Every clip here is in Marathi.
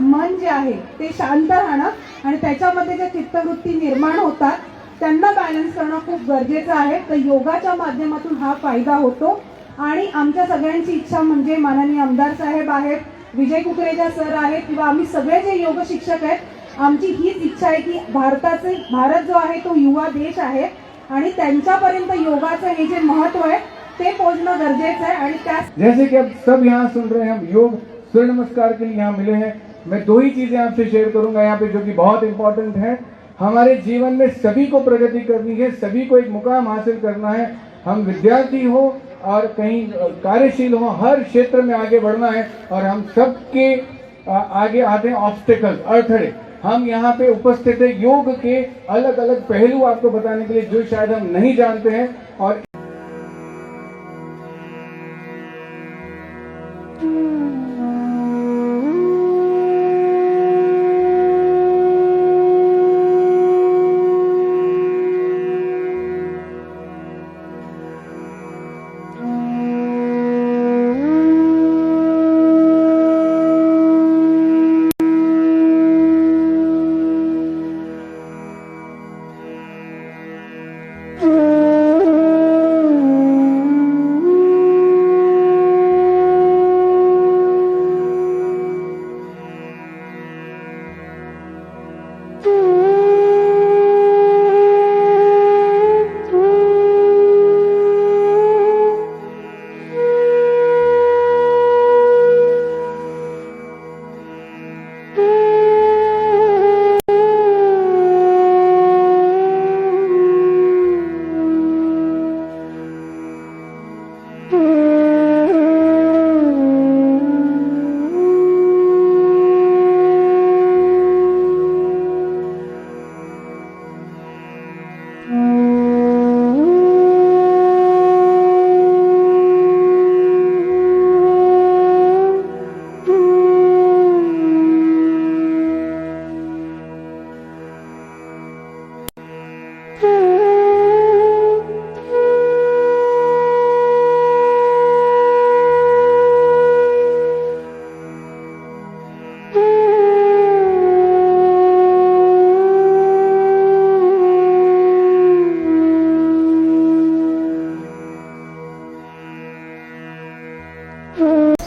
मन जे आहे ते शांत राहणं आणि त्याच्यामध्ये जे चित्तवृत्ती निर्माण होतात त्यांना बॅलन्स करणं खूप गरजेचं आहे। तर योगाच्या माध्यमातून हा फायदा होतो आणि आमच्या सगळ्यांची इच्छा म्हणजे माननीय आमदार साहेब आहेत, विजय कुकरेजा सर आहेत किंवा आम्ही सगळे जे योग शिक्षक आहेत, आमची हीच इच्छा आहे की भारत जो आहे तो युवा देश आहे आणि त्यांच्यापर्यंत योगाचं हे जे महत्व आहे ते पोहोचणं गरजेचं आहे। आणि त्या जैसे कि अब सब यहाँ सुन रहे हैं, हम योग सूर्य नमस्कार के लिए यहाँ मिले हैं। मैं दो ही चीजें आपसे शेयर करूंगा यहाँ पे जो कि बहुत इंपॉर्टेंट है। हमारे जीवन में सभी को प्रगति करनी है, सभी को एक मुकाम हासिल करना है। हम विद्यार्थी हो और कहीं कार्यशील हो, हर क्षेत्र में आगे बढ़ना है और हम सबके आगे आते हैं ऑब्स्टेकल्स, अड़थड़े। हम यहाँ पे उपस्थित है योग के अलग अलग पहलू आपको बताने के लिए जो शायद हम नहीं जानते हैं। और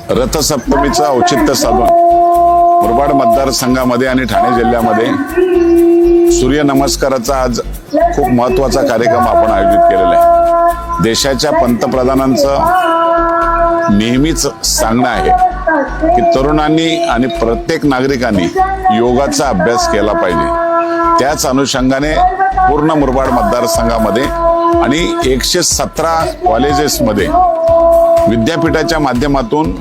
रथसप्तमीचं औचित्य साधून मुरबाड मतदारसंघामध्ये आणि ठाणे जिल्ह्यामध्ये सूर्य नमस्काराचा आज खूप महत्त्वाचा कार्यक्रम आपण आयोजित केलेला आहे। देशाच्या पंतप्रधानांचं नेहमीच सांगणं आहे की तरुणांनी आणि प्रत्येक नागरिकांनी योगाचा अभ्यास केला पाहिजे। त्याच अनुषंगाने पूर्ण मुरबाड मतदारसंघामध्ये आणि 117 कॉलेजेसमध्ये विद्यापीठाच्या माध्यमातून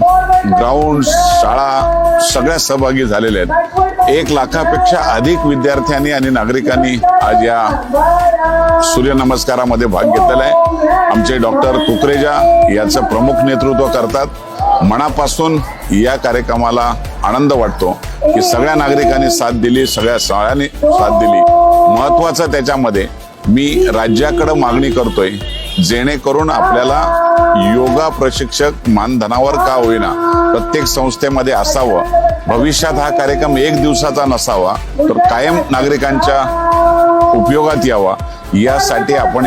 ग्राउंड, शाळा सगळ्या सहभागी झालेले आहेत। 1 लाखापेक्षा अधिक विद्यार्थ्यांनी आणि नागरिकांनी आज या सूर्यनमस्कारामध्ये भाग घेतलेला आहे। आमचे डॉक्टर कुकरेजा याचं प्रमुख नेतृत्व करतात। मनापासून या कार्यक्रमाला आनंद वाटतो की सगळ्या नागरिकांनी साथ दिली, सगळ्या शाळांनी साथ दिली। महत्त्वाचं त्याच्यामध्ये मी राज्याकडे मागणी करतोय जेणेकरून आपल्याला योगा प्रशिक्षक मानधनावर का होईना प्रत्येक संस्थेमध्ये असावं। भविष्यात हा कार्यक्रम 1 दिवसाचा नसावा तर कायम नागरिकांच्या उपयोगात यावा, यासाठी आपण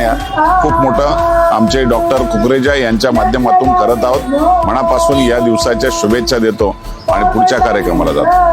खूप मोठं आमचे डॉक्टर कुकरेजा यांच्या माध्यमातून करत आहोत। मनापासून या दिवसाच्या शुभेच्छा देतो आणि पुढच्या कार्यक्रमाला जातो।